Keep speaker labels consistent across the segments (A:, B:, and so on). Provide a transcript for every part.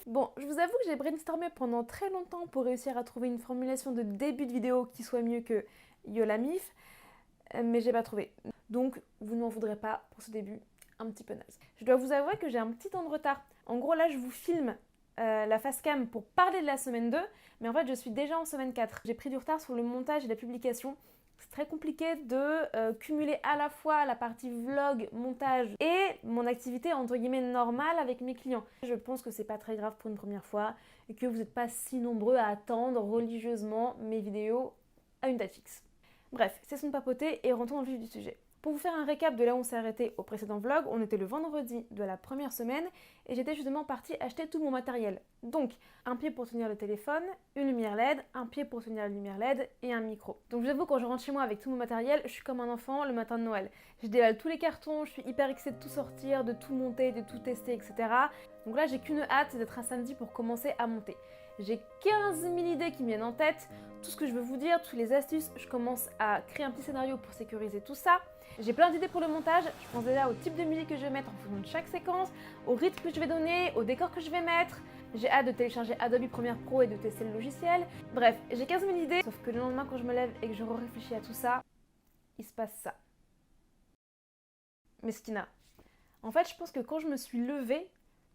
A: mif. Bon, je vous avoue que j'ai brainstormé pendant très longtemps pour réussir à trouver une formulation de début de vidéo qui soit mieux que Yola mif, mais j'ai pas trouvé. Donc, vous ne m'en voudrez pas pour ce début un petit peu naze. Je dois vous avouer que j'ai un petit temps de retard. En gros, là, je vous filme la facecam pour parler de la semaine 2, mais en fait, je suis déjà en semaine 4. J'ai pris du retard sur le montage et la publication. C'est très compliqué de cumuler à la fois la partie vlog, montage et mon activité entre guillemets normale avec mes clients. Je pense que c'est pas très grave pour une première fois et que vous n'êtes pas si nombreux à attendre religieusement mes vidéos à une date fixe. Bref, cessons de papoter et rentrons dans le vif du sujet. Pour vous faire un récap de là où on s'est arrêté au précédent vlog, on était le vendredi de la première semaine et j'étais justement partie acheter tout mon matériel. Donc, un pied pour tenir le téléphone, une lumière LED, un pied pour tenir la lumière LED et un micro. Donc je vous avoue, quand je rentre chez moi avec tout mon matériel, je suis comme un enfant le matin de Noël. Je déballe tous les cartons, je suis hyper excitée de tout sortir, de tout monter, de tout tester, etc. Donc là, j'ai qu'une hâte, c'est d'être un samedi pour commencer à monter. J'ai 15 000 idées qui me viennent en tête, tout ce que je veux vous dire, toutes les astuces, je commence à créer un petit scénario pour sécuriser tout ça. J'ai plein d'idées pour le montage, je pense déjà au type de musique que je vais mettre en fonction de chaque séquence, au rythme que je vais donner, au décor que je vais mettre. J'ai hâte de télécharger Adobe Premiere Pro et de tester le logiciel. Bref, j'ai 15 000 idées, sauf que le lendemain quand je me lève et que je réfléchis à tout ça, il se passe ça. Mesquina. En fait, je pense que quand je me suis levée,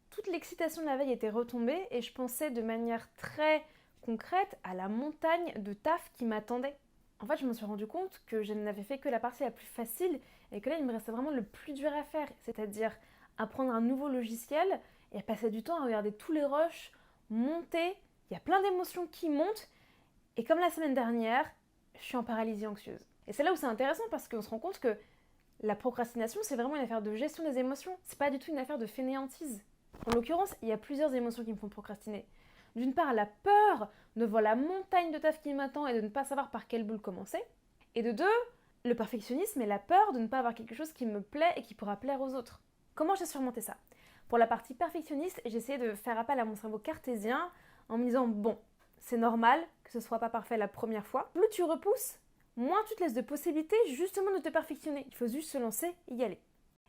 A: toute l'excitation de la veille était retombée et je pensais de manière très concrète à la montagne de taf qui m'attendait. En fait, je me suis rendu compte que je n'avais fait que la partie la plus facile et que là, il me restait vraiment le plus dur à faire, c'est-à-dire apprendre un nouveau logiciel et à passer du temps à regarder tous les rushs monter. Il y a plein d'émotions qui montent et comme la semaine dernière, je suis en paralysie anxieuse. Et c'est là où c'est intéressant parce qu'on se rend compte que la procrastination, c'est vraiment une affaire de gestion des émotions. C'est pas du tout une affaire de fainéantise. En l'occurrence, il y a plusieurs émotions qui me font procrastiner. D'une part, la peur de voir la montagne de taf qui m'attend et de ne pas savoir par quelle boule commencer. Et de deux, le perfectionnisme et la peur de ne pas avoir quelque chose qui me plaît et qui pourra plaire aux autres. Comment j'ai surmonté ça? Pour la partie perfectionniste, j'ai essayé de faire appel à mon cerveau cartésien en me disant bon, c'est normal que ce soit pas parfait la première fois. Plus tu repousses, moins tu te laisses de possibilités justement de te perfectionner. Il faut juste se lancer et y aller.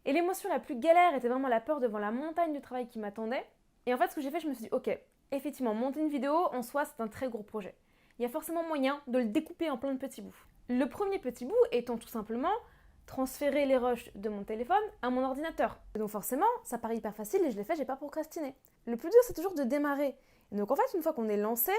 A: Et l'émotion la plus galère était vraiment la peur devant la montagne de travail qui m'attendait. Et en fait, ce que j'ai fait, je me suis dit ok, effectivement, monter une vidéo, en soi, c'est un très gros projet. Il y a forcément moyen de le découper en plein de petits bouts. Le premier petit bout étant tout simplement transférer les rushs de mon téléphone à mon ordinateur. Et donc forcément, ça paraît hyper facile et je l'ai fait, j'ai pas procrastiné. Le plus dur, c'est toujours de démarrer. Et donc en fait, une fois qu'on est lancé,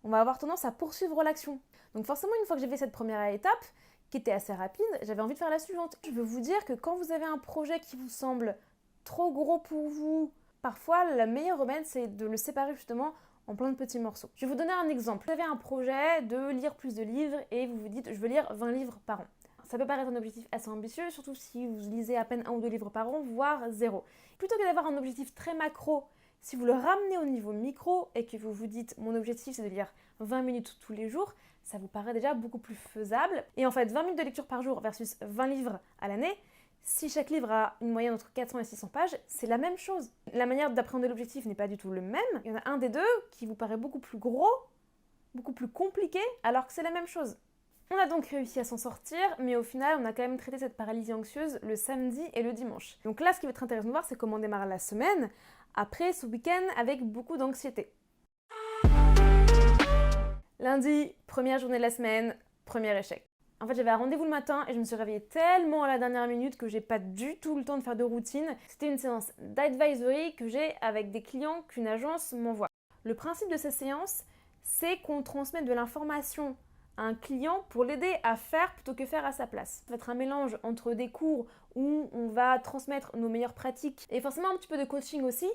A: on va avoir tendance à poursuivre l'action. Donc forcément, une fois que j'ai fait cette première étape, qui était assez rapide, j'avais envie de faire la suivante. Je veux vous dire que quand vous avez un projet qui vous semble trop gros pour vous, parfois, la meilleure remède, c'est de le séparer justement en plein de petits morceaux. Je vais vous donner un exemple. Vous avez un projet de lire plus de livres et vous vous dites je veux lire 20 livres par an. Ça peut paraître un objectif assez ambitieux, surtout si vous lisez à peine 1 ou 2 livres par an, voire 0. Plutôt que d'avoir un objectif très macro, si vous le ramenez au niveau micro et que vous vous dites mon objectif c'est de lire 20 minutes tous les jours, ça vous paraît déjà beaucoup plus faisable. Et en fait, 20 minutes de lecture par jour versus 20 livres à l'année, si chaque livre a une moyenne entre 400 et 600 pages, c'est la même chose. La manière d'appréhender l'objectif n'est pas du tout le même. Il y en a un des deux qui vous paraît beaucoup plus gros, beaucoup plus compliqué, alors que c'est la même chose. On a donc réussi à s'en sortir, mais au final, on a quand même traité cette paralysie anxieuse le samedi et le dimanche. Donc là, ce qui va être intéressant de voir, c'est comment démarre la semaine, après ce week-end avec beaucoup d'anxiété. Lundi, première journée de la semaine, premier échec. En fait, j'avais un rendez-vous le matin et je me suis réveillée tellement à la dernière minute que j'ai pas du tout le temps de faire de routine. C'était une séance d'advisory que j'ai avec des clients qu'une agence m'envoie. Le principe de ces séances, c'est qu'on transmet de l'information à un client pour l'aider à faire plutôt que faire à sa place. Ça va être un mélange entre des cours où on va transmettre nos meilleures pratiques et forcément un petit peu de coaching aussi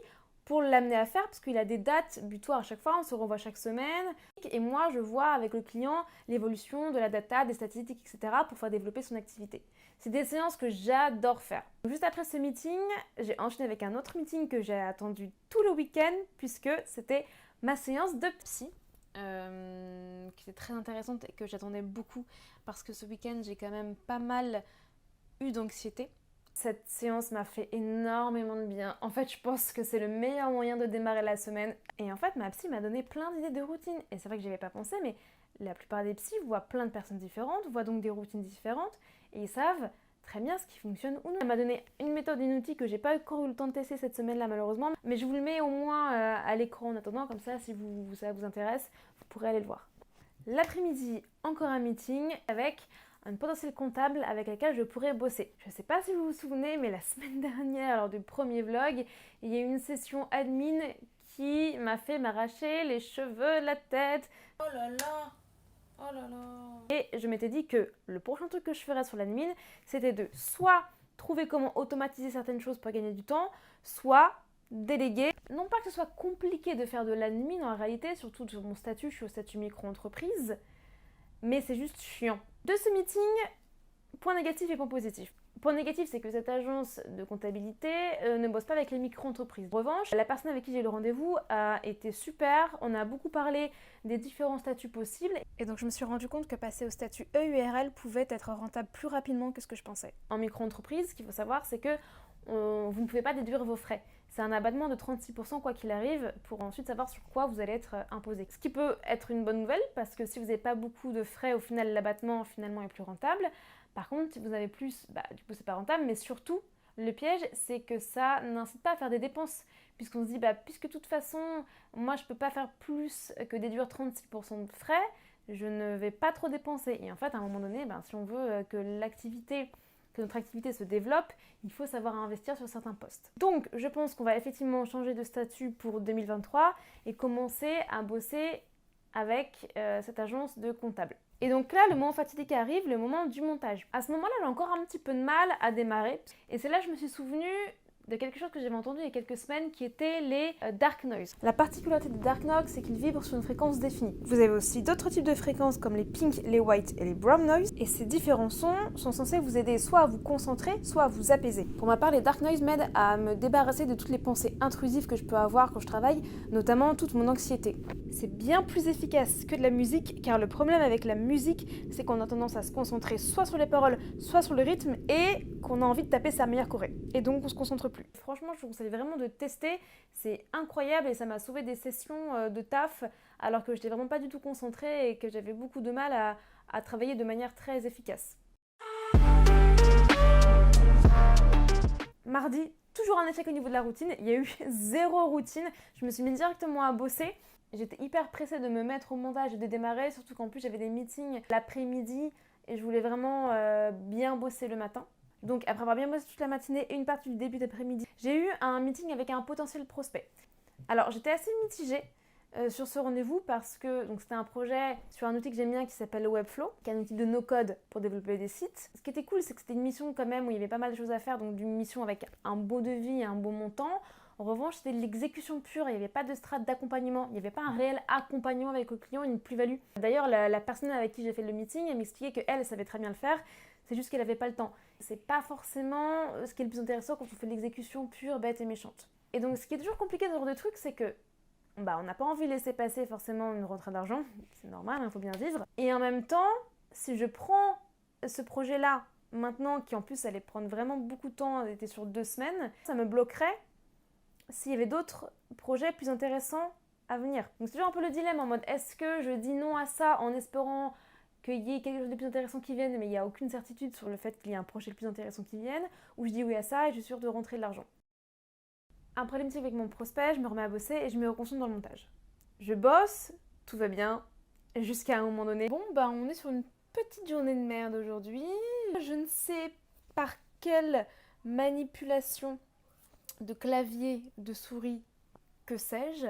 A: pour l'amener à faire parce qu'il a des dates butoirs à chaque fois, on se revoit chaque semaine. Et moi, je vois avec le client l'évolution de la data, des statistiques, etc. pour faire développer son activité. C'est des séances que j'adore faire. Juste après ce meeting, j'ai enchaîné avec un autre meeting que j'ai attendu tout le week-end puisque c'était ma séance de psy. Qui était très intéressante et que j'attendais beaucoup parce que ce week-end, j'ai quand même pas mal eu d'anxiété. Cette séance m'a fait énormément de bien. En fait, je pense que c'est le meilleur moyen de démarrer la semaine. Et en fait, ma psy m'a donné plein d'idées de routine. Et c'est vrai que j'y avais pas pensé, mais la plupart des psys voient plein de personnes différentes, voient donc des routines différentes, et ils savent très bien ce qui fonctionne ou non. Elle m'a donné une méthode, un outil que j'ai pas encore eu le temps de tester cette semaine-là malheureusement, mais je vous le mets au moins à l'écran en attendant, comme ça si ça vous intéresse, vous pourrez aller le voir. L'après-midi, encore un meeting avec un potentiel comptable avec lequel je pourrais bosser. Je ne sais pas si vous vous souvenez, mais la semaine dernière, lors du premier vlog, il y a eu une session admin qui m'a fait m'arracher les cheveux de la tête. Oh là là! Oh là là! Et je m'étais dit que le prochain truc que je ferais sur l'admin, c'était de soit trouver comment automatiser certaines choses pour gagner du temps, soit déléguer. Non pas que ce soit compliqué de faire de l'admin en réalité, surtout sur mon statut, je suis au statut micro-entreprise, mais c'est juste chiant. De ce meeting, point négatif et point positif. Point négatif, c'est que cette agence de comptabilité ne bosse pas avec les micro-entreprises. En revanche, la personne avec qui j'ai eu le rendez-vous a été super. On a beaucoup parlé des différents statuts possibles. Et donc, je me suis rendu compte que passer au statut EURL pouvait être rentable plus rapidement que ce que je pensais. En micro-entreprise, ce qu'il faut savoir, c'est que vous ne pouvez pas déduire vos frais. C'est un abattement de 36% quoi qu'il arrive pour ensuite savoir sur quoi vous allez être imposé. Ce qui peut être une bonne nouvelle parce que si vous n'avez pas beaucoup de frais, au final l'abattement finalement est plus rentable. Par contre, si vous avez plus, du coup c'est pas rentable, mais surtout le piège c'est que ça n'incite pas à faire des dépenses puisqu'on se dit puisque de toute façon moi je peux pas faire plus que déduire 36% de frais, je ne vais pas trop dépenser. Et en fait à un moment donné, si on veut que notre activité se développe, il faut savoir investir sur certains postes. Donc, je pense qu'on va effectivement changer de statut pour 2023 et commencer à bosser avec cette agence de comptable. Et donc là, le moment fatidique arrive, le moment du montage. À ce moment-là, j'ai encore un petit peu de mal à démarrer. Et c'est là que je me suis souvenue de quelque chose que j'avais entendu il y a quelques semaines qui étaient les dark noise. La particularité des dark noise, c'est qu'ils vibrent sur une fréquence définie. Vous avez aussi d'autres types de fréquences comme les pink, les white et les brown noise. Et ces différents sons sont censés vous aider soit à vous concentrer, soit à vous apaiser. Pour ma part, les dark noise m'aident à me débarrasser de toutes les pensées intrusives que je peux avoir quand je travaille, notamment toute mon anxiété. C'est bien plus efficace que de la musique, car le problème avec la musique, c'est qu'on a tendance à se concentrer soit sur les paroles, soit sur le rythme, et qu'on a envie de taper sa meilleure choré. Et donc on se concentre plus. Franchement, je vous conseille vraiment de tester, c'est incroyable et ça m'a sauvé des sessions de taf alors que je n'étais vraiment pas du tout concentrée et que j'avais beaucoup de mal à travailler de manière très efficace. Mardi, toujours un échec au niveau de la routine, il y a eu 0 routine, je me suis mis directement à bosser. J'étais hyper pressée de me mettre au montage et de démarrer, surtout qu'en plus j'avais des meetings l'après-midi et je voulais vraiment bien bosser le matin. Donc après avoir bien bossé toute la matinée et une partie du début d'après-midi, j'ai eu un meeting avec un potentiel prospect. Alors j'étais assez mitigée sur ce rendez-vous parce que c'était un projet sur un outil que j'aime bien qui s'appelle le Webflow, qui est un outil de no-code pour développer des sites. Ce qui était cool, c'est que c'était une mission quand même où il y avait pas mal de choses à faire, donc d'une mission avec un beau devis et un beau montant. En revanche, c'était de l'exécution pure, il n'y avait pas de strate d'accompagnement, il n'y avait pas un réel accompagnement avec le client, une plus-value. D'ailleurs, la personne avec qui j'ai fait le meeting, elle m'expliquait qu'elle savait très bien le faire, c'est juste qu'elle n'avait pas le temps. C'est pas forcément ce qui est le plus intéressant quand on fait de l'exécution pure, bête et méchante. Et donc, ce qui est toujours compliqué dans ce genre de truc, c'est que on n'a pas envie de laisser passer forcément une rentrée d'argent, c'est normal, il faut bien vivre. Et en même temps, si je prends ce projet-là, maintenant, qui en plus allait prendre vraiment beaucoup de temps, était sur 2 semaines, ça me bloquerait s'il y avait d'autres projets plus intéressants à venir. Donc c'est toujours un peu le dilemme en mode est-ce que je dis non à ça en espérant qu'il y ait quelque chose de plus intéressant qui vienne mais il n'y a aucune certitude sur le fait qu'il y ait un projet plus intéressant qui vienne, ou je dis oui à ça et je suis sûre de rentrer de l'argent. Après le meeting avec mon prospect, je me remets à bosser et je me reconcentre dans le montage. Je bosse, tout va bien, jusqu'à un moment donné. Bon, on est sur une petite journée de merde aujourd'hui. Je ne sais par quelle manipulation de clavier, de souris, que sais-je,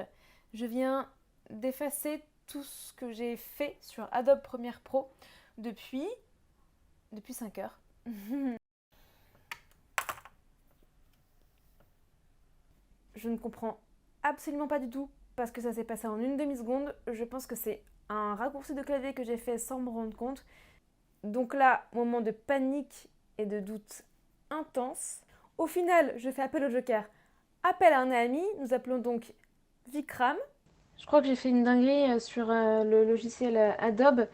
A: je viens d'effacer tout ce que j'ai fait sur Adobe Premiere Pro depuis 5 heures. Je ne comprends absolument pas du tout parce que ça s'est passé en une demi-seconde. Je pense que c'est un raccourci de clavier que j'ai fait sans me rendre compte. Donc là, moment de panique et de doute intense. Au final, je fais appel au Joker. Appel à un ami, nous appelons donc Vikram. Je crois que j'ai fait une dinguerie sur le logiciel Adobe.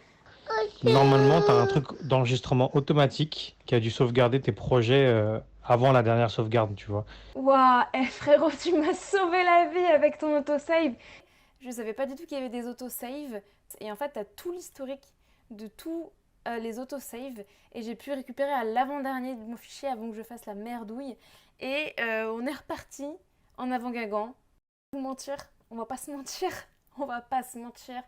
B: Normalement, tu as un truc d'enregistrement automatique qui a dû sauvegarder tes projets avant la dernière sauvegarde, tu vois.
A: Waouh, frérot, tu m'as sauvé la vie avec ton autosave. Je savais pas du tout qu'il y avait des autosaves. Et en fait, tu as tout l'historique de tous les autosave et j'ai pu récupérer à l'avant-dernier de mon fichier avant que je fasse la merdouille. Et on est reparti en avant Guingamp. Vous mentir, on va pas se mentir, on va pas se mentir.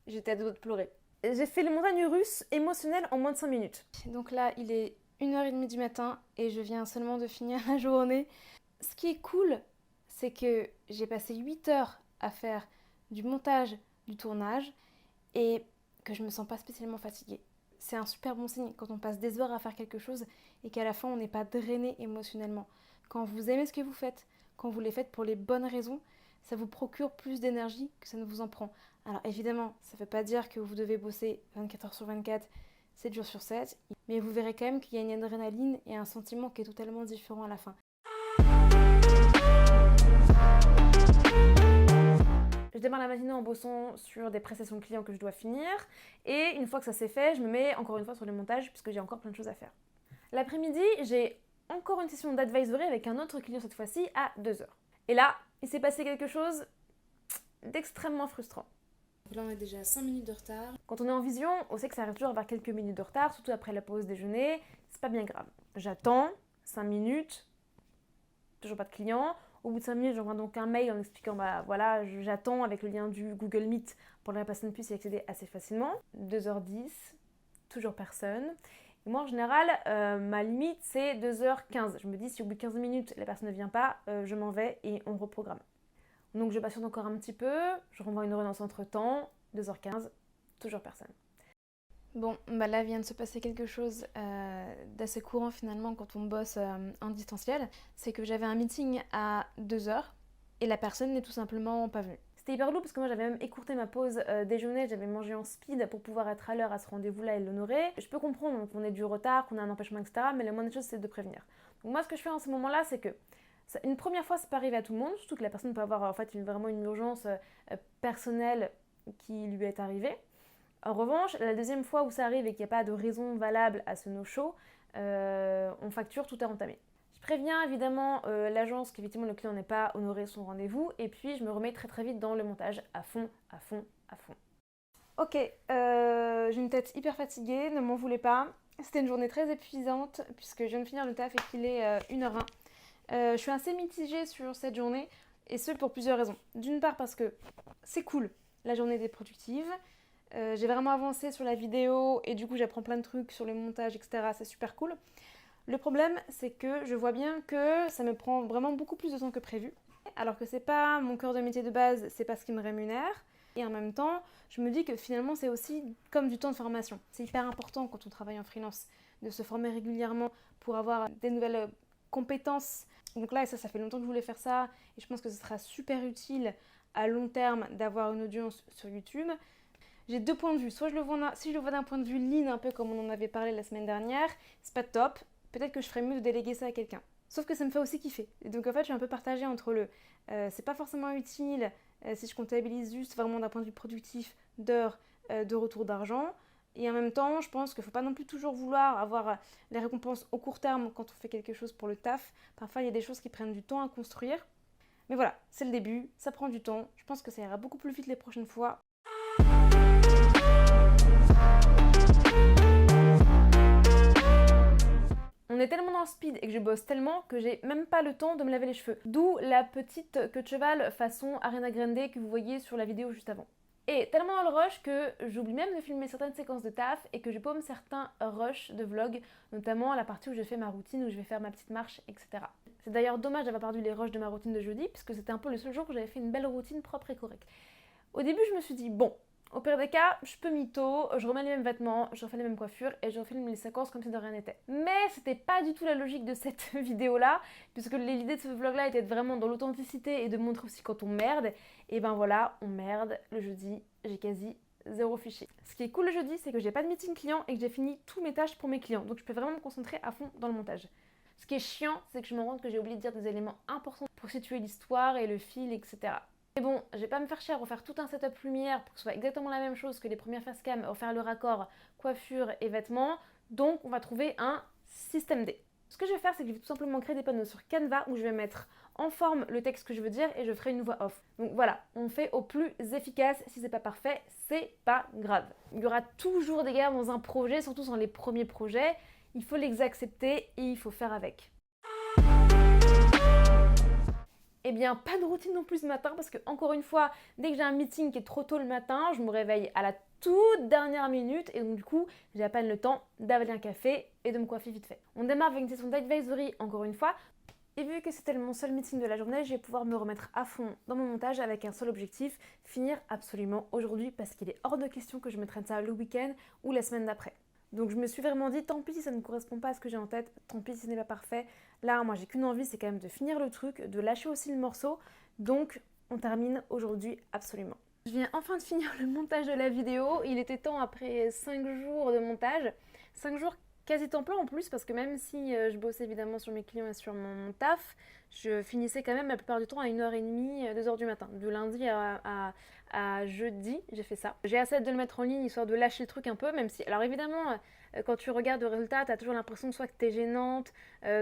A: J'étais à deux doigts de pleurer. J'ai fait les montagnes russes émotionnelles en moins de 5 minutes. Donc là, il est 1h30 du matin et je viens seulement de finir la journée. Ce qui est cool, c'est que j'ai passé 8 heures à faire du montage, du tournage et que je me sens pas spécialement fatiguée. C'est un super bon signe quand on passe des heures à faire quelque chose et qu'à la fin on n'est pas drainé émotionnellement. Quand vous aimez ce que vous faites, quand vous les faites pour les bonnes raisons, ça vous procure plus d'énergie que ça ne vous en prend. Alors évidemment, ça ne veut pas dire que vous devez bosser 24 heures sur 24, 7 jours sur 7, mais vous verrez quand même qu'il y a une adrénaline et un sentiment qui est totalement différent à la fin. Je démarre la matinée en bossant sur des prestations clients que je dois finir et une fois que ça c'est fait, je me mets encore une fois sur le montage puisque j'ai encore plein de choses à faire. L'après-midi, j'ai encore une session d'advisory avec un autre client cette fois-ci à 2h. Et là, il s'est passé quelque chose d'extrêmement frustrant.
C: Là, on est déjà à 5 minutes de retard.
A: Quand on est en vision, on sait que ça arrive toujours à avoir quelques minutes de retard, surtout après la pause déjeuner. C'est pas bien grave. J'attends 5 minutes, toujours pas de client. Au bout de 5 minutes, j'envoie donc un mail en expliquant bah voilà, j'attends avec le lien du Google Meet pour que la personne puisse y accéder assez facilement. 2h10, toujours personne. Et moi en général, ma limite c'est 2h15. Je me dis si au bout de 15 minutes la personne ne vient pas, je m'en vais et on reprogramme. Donc je patiente encore un petit peu, je renvoie une relance entre temps, 2h15, toujours personne. Bon, bah là vient de se passer quelque chose d'assez courant finalement quand on bosse en distanciel. C'est que j'avais un meeting à 2h et la personne n'est tout simplement pas venue. C'était hyper lourd parce que moi j'avais même écourté ma pause déjeuner, j'avais mangé en speed pour pouvoir être à l'heure à ce rendez-vous-là et l'honorer. Je peux comprendre qu'on ait du retard, qu'on a un empêchement, etc. Mais la moindre des choses c'est de prévenir. Donc moi ce que je fais en ce moment-là c'est que une première fois, ça peut arriver à tout le monde, surtout que la personne peut avoir en fait vraiment une urgence personnelle qui lui est arrivée. En revanche, la deuxième fois où ça arrive et qu'il n'y a pas de raison valable à ce no-show, on facture, tout est entamé. Je préviens évidemment l'agence qu'effectivement le client n'est pas honoré son rendez-vous et puis je me remets très très vite dans le montage à fond, à fond, à fond. Ok, j'ai une tête hyper fatiguée, ne m'en voulez pas. C'était une journée très épuisante puisque je viens de finir le taf et qu'il est 1h01. Je suis assez mitigée sur cette journée et ce pour plusieurs raisons. D'une part parce que c'est cool, la journée était productive, j'ai vraiment avancé sur la vidéo et du coup j'apprends plein de trucs sur le montage, etc. C'est super cool. Le problème c'est que je vois bien que ça me prend vraiment beaucoup plus de temps que prévu, alors que c'est pas mon cœur de métier de base, c'est pas ce qui me rémunère. Et en même temps, je me dis que finalement c'est aussi comme du temps de formation. C'est hyper important quand on travaille en freelance de se former régulièrement pour avoir des nouvelles compétences. Donc là, ça fait longtemps que je voulais faire ça et je pense que ce sera super utile à long terme d'avoir une audience sur YouTube. J'ai deux points de vue. Soit si je le vois d'un point de vue lean, un peu comme on en avait parlé la semaine dernière, c'est pas top. Peut-être que je ferais mieux de déléguer ça à quelqu'un. Sauf que ça me fait aussi kiffer. Et donc en fait, je suis un peu partagée entre c'est pas forcément utile si je comptabilise juste vraiment d'un point de vue productif d'heures de retour d'argent. Et en même temps, je pense qu'il ne faut pas non plus toujours vouloir avoir les récompenses au court terme quand on fait quelque chose pour le taf. Parfois, il y a des choses qui prennent du temps à construire. Mais voilà, c'est le début, ça prend du temps. Je pense que ça ira beaucoup plus vite les prochaines fois. On est tellement dans le speed et que je bosse tellement que j'ai même pas le temps de me laver les cheveux. D'où la petite queue de cheval façon Ariana Grande que vous voyez sur la vidéo juste avant. Et tellement dans le rush que j'oublie même de filmer certaines séquences de taf et que je paume certains rushs de vlog, notamment la partie où je fais ma routine, où je vais faire ma petite marche, etc. C'est d'ailleurs dommage d'avoir perdu les rushs de ma routine de jeudi, puisque c'était un peu le seul jour où j'avais fait une belle routine propre et correcte. Au début, je me suis dit, bon, au pire des cas, je peux mytho, je remets les mêmes vêtements, je refais les mêmes coiffures et je refilme les séquences comme si de rien n'était. Mais c'était pas du tout la logique de cette vidéo-là, puisque l'idée de ce vlog-là était vraiment dans l'authenticité et de montrer aussi quand on merde. Et ben voilà, on merde, le jeudi, j'ai quasi 0 fichier. Ce qui est cool le jeudi, c'est que j'ai pas de meeting client et que j'ai fini tous mes tâches pour mes clients. Donc je peux vraiment me concentrer à fond dans le montage. Ce qui est chiant, c'est que je me rends compte que j'ai oublié de dire des éléments importants pour situer l'histoire et le fil, etc. Mais bon, je vais pas me faire chier à refaire tout un setup lumière pour que ce soit exactement la même chose que les premières facecam, refaire le raccord coiffure et vêtements. Donc on va trouver un système D. Ce que je vais faire, c'est que je vais tout simplement créer des panneaux sur Canva où je vais mettre en forme le texte que je veux dire et je ferai une voix off. Donc voilà, on fait au plus efficace. Si c'est pas parfait, c'est pas grave. Il y aura toujours des galères dans un projet, surtout sur les premiers projets. Il faut les accepter et il faut faire avec. Eh bien, pas de routine non plus ce matin parce que, encore une fois, dès que j'ai un meeting qui est trop tôt le matin, je me réveille à la toute dernière minute et donc du coup, j'ai à peine le temps d'avaler un café et de me coiffer vite fait. On démarre avec une session d'advisory, encore une fois. Et vu que c'était mon seul meeting de la journée, je vais pouvoir me remettre à fond dans mon montage avec un seul objectif, finir absolument aujourd'hui parce qu'il est hors de question que je me traîne ça le week-end ou la semaine d'après. Donc je me suis vraiment dit, tant pis si ça ne correspond pas à ce que j'ai en tête, tant pis si ce n'est pas parfait. Là, moi j'ai qu'une envie, c'est quand même de finir le truc, de lâcher aussi le morceau. Donc on termine aujourd'hui absolument. Je viens enfin de finir le montage de la vidéo. Il était temps après 5 jours de montage. 5 jours quasi temps plein en plus parce que même si je bossais évidemment sur mes clients et sur mon taf, je finissais quand même la plupart du temps à 1h30, 2h du matin. Du lundi à jeudi, j'ai fait ça. J'ai assez hâte de le mettre en ligne histoire de lâcher le truc un peu, même si... Alors évidemment, quand tu regardes le résultat, tu as toujours l'impression soit que t'es gênante,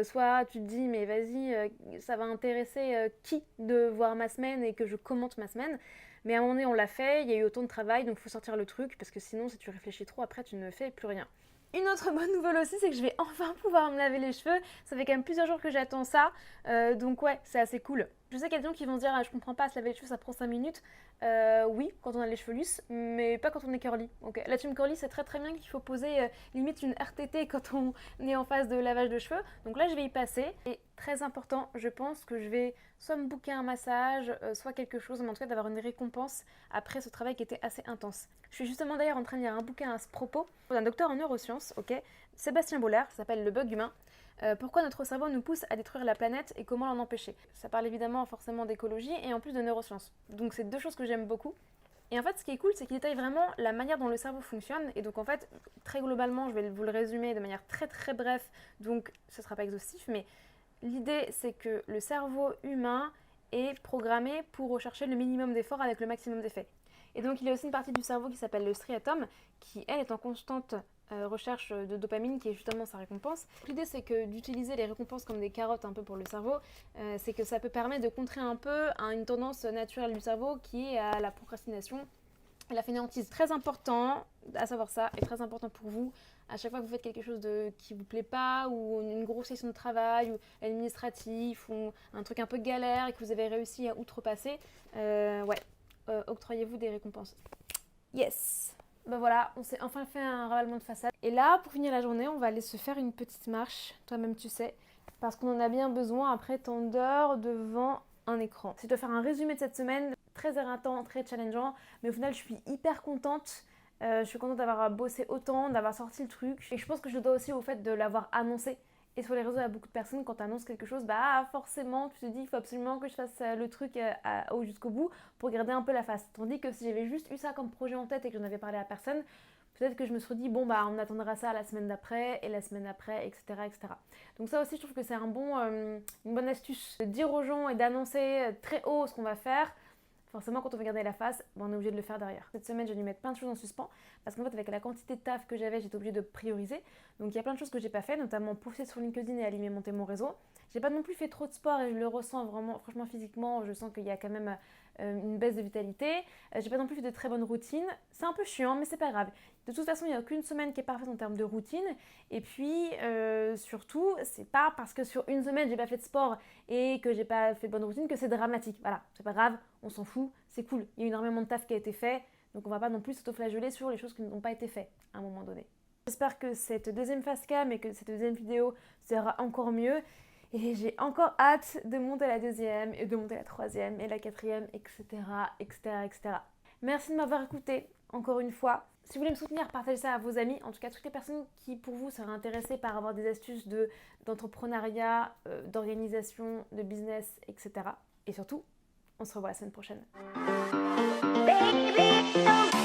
A: soit tu te dis mais vas-y, ça va intéresser qui de voir ma semaine et que je commente ma semaine. Mais à un moment donné, on l'a fait, il y a eu autant de travail, donc il faut sortir le truc, parce que sinon, si tu réfléchis trop, après, tu ne fais plus rien. Une autre bonne nouvelle aussi, c'est que je vais enfin pouvoir me laver les cheveux. Ça fait quand même plusieurs jours que j'attends ça, donc ouais, c'est assez cool. Je sais qu'il y a des gens qui vont dire je comprends pas, se laver les cheveux ça prend 5 minutes. Oui, quand on a les cheveux lisses, mais pas quand on est curly. Okay. La team curly, c'est très très bien qu'il faut poser limite une RTT quand on est en phase de lavage de cheveux. Donc là, je vais y passer. Et très important, je pense que je vais soit me booker un massage, soit quelque chose, mais en tout cas d'avoir une récompense après ce travail qui était assez intense. Je suis justement d'ailleurs en train de lire un bouquin à ce propos d'un docteur en neurosciences, Sébastien Bollard, ça s'appelle Le Bug Humain. Pourquoi notre cerveau nous pousse à détruire la planète et comment l'en empêcher. Ça parle évidemment forcément d'écologie et en plus de neurosciences. Donc c'est deux choses que j'aime beaucoup. Et en fait, ce qui est cool, c'est qu'il détaille vraiment la manière dont le cerveau fonctionne. Et donc en fait, très globalement, je vais vous le résumer de manière très très bref, donc ce ne sera pas exhaustif, mais l'idée c'est que le cerveau humain est programmé pour rechercher le minimum d'effort avec le maximum d'effet. Et donc il y a aussi une partie du cerveau qui s'appelle le striatum, qui elle est en constante recherche de dopamine qui est justement sa récompense. L'idée c'est que d'utiliser les récompenses comme des carottes un peu pour le cerveau, c'est que ça peut permettre de contrer un peu une tendance naturelle du cerveau qui est à la procrastination et la fainéantise. Très important à savoir ça et très important pour vous. À chaque fois que vous faites quelque chose qui vous plaît pas ou une grosse session de travail ou administratif ou un truc un peu galère et que vous avez réussi à outrepasser, octroyez-vous des récompenses. Yes! Ben voilà, on s'est enfin fait un ravalement de façade. Et là, pour finir la journée, on va aller se faire une petite marche, toi-même tu sais, parce qu'on en a bien besoin après tant d'heures devant un écran. Si je dois faire un résumé de cette semaine, très éreintant, très challengeant, mais au final je suis hyper contente. Je suis contente d'avoir bossé autant, d'avoir sorti le truc. Et je pense que je le dois aussi au fait de l'avoir annoncé. Et sur les réseaux, il y a beaucoup de personnes, quand tu annonces quelque chose, forcément, tu te dis, il faut absolument que je fasse le truc jusqu'au bout pour garder un peu la face. Tandis que si j'avais juste eu ça comme projet en tête et que j'en avais parlé à personne, peut-être que je me serais dit, on attendra ça la semaine d'après, et la semaine d'après, etc., etc. Donc ça aussi, je trouve que c'est une bonne astuce de dire aux gens et d'annoncer très haut ce qu'on va faire. Forcément, quand on veut garder la face, on est obligé de le faire derrière. Cette semaine, j'ai dû mettre plein de choses en suspens parce qu'en fait, avec la quantité de taf que j'avais, j'étais obligée de prioriser. Donc, il y a plein de choses que j'ai pas fait, notamment poster sur LinkedIn et alimenter mon réseau. J'ai pas non plus fait trop de sport et je le ressens vraiment, franchement, physiquement, je sens qu'il y a quand même une baisse de vitalité. J'ai pas non plus fait de très bonnes routines. C'est un peu chiant, mais c'est pas grave. De toute façon, il n'y a aucune semaine qui est parfaite en termes de routine. Et puis, surtout, c'est pas parce que sur une semaine, j'ai pas fait de sport et que j'ai pas fait de bonne routine que c'est dramatique. Voilà, c'est pas grave, on s'en fout, c'est cool. Il y a eu énormément de taf qui a été fait, donc on va pas non plus s'autoflageller sur les choses qui n'ont pas été faites à un moment donné. J'espère que cette deuxième face cam et que cette deuxième vidéo sera encore mieux. Et j'ai encore hâte de monter la deuxième et de monter la troisième et la quatrième, etc., etc., etc. Merci de m'avoir écouté, encore une fois. Si vous voulez me soutenir, partagez ça à vos amis. En tout cas, toutes les personnes qui, pour vous, seraient intéressées par avoir des astuces d'entrepreneuriat, d'organisation, de business, etc. Et surtout, on se revoit la semaine prochaine. Baby,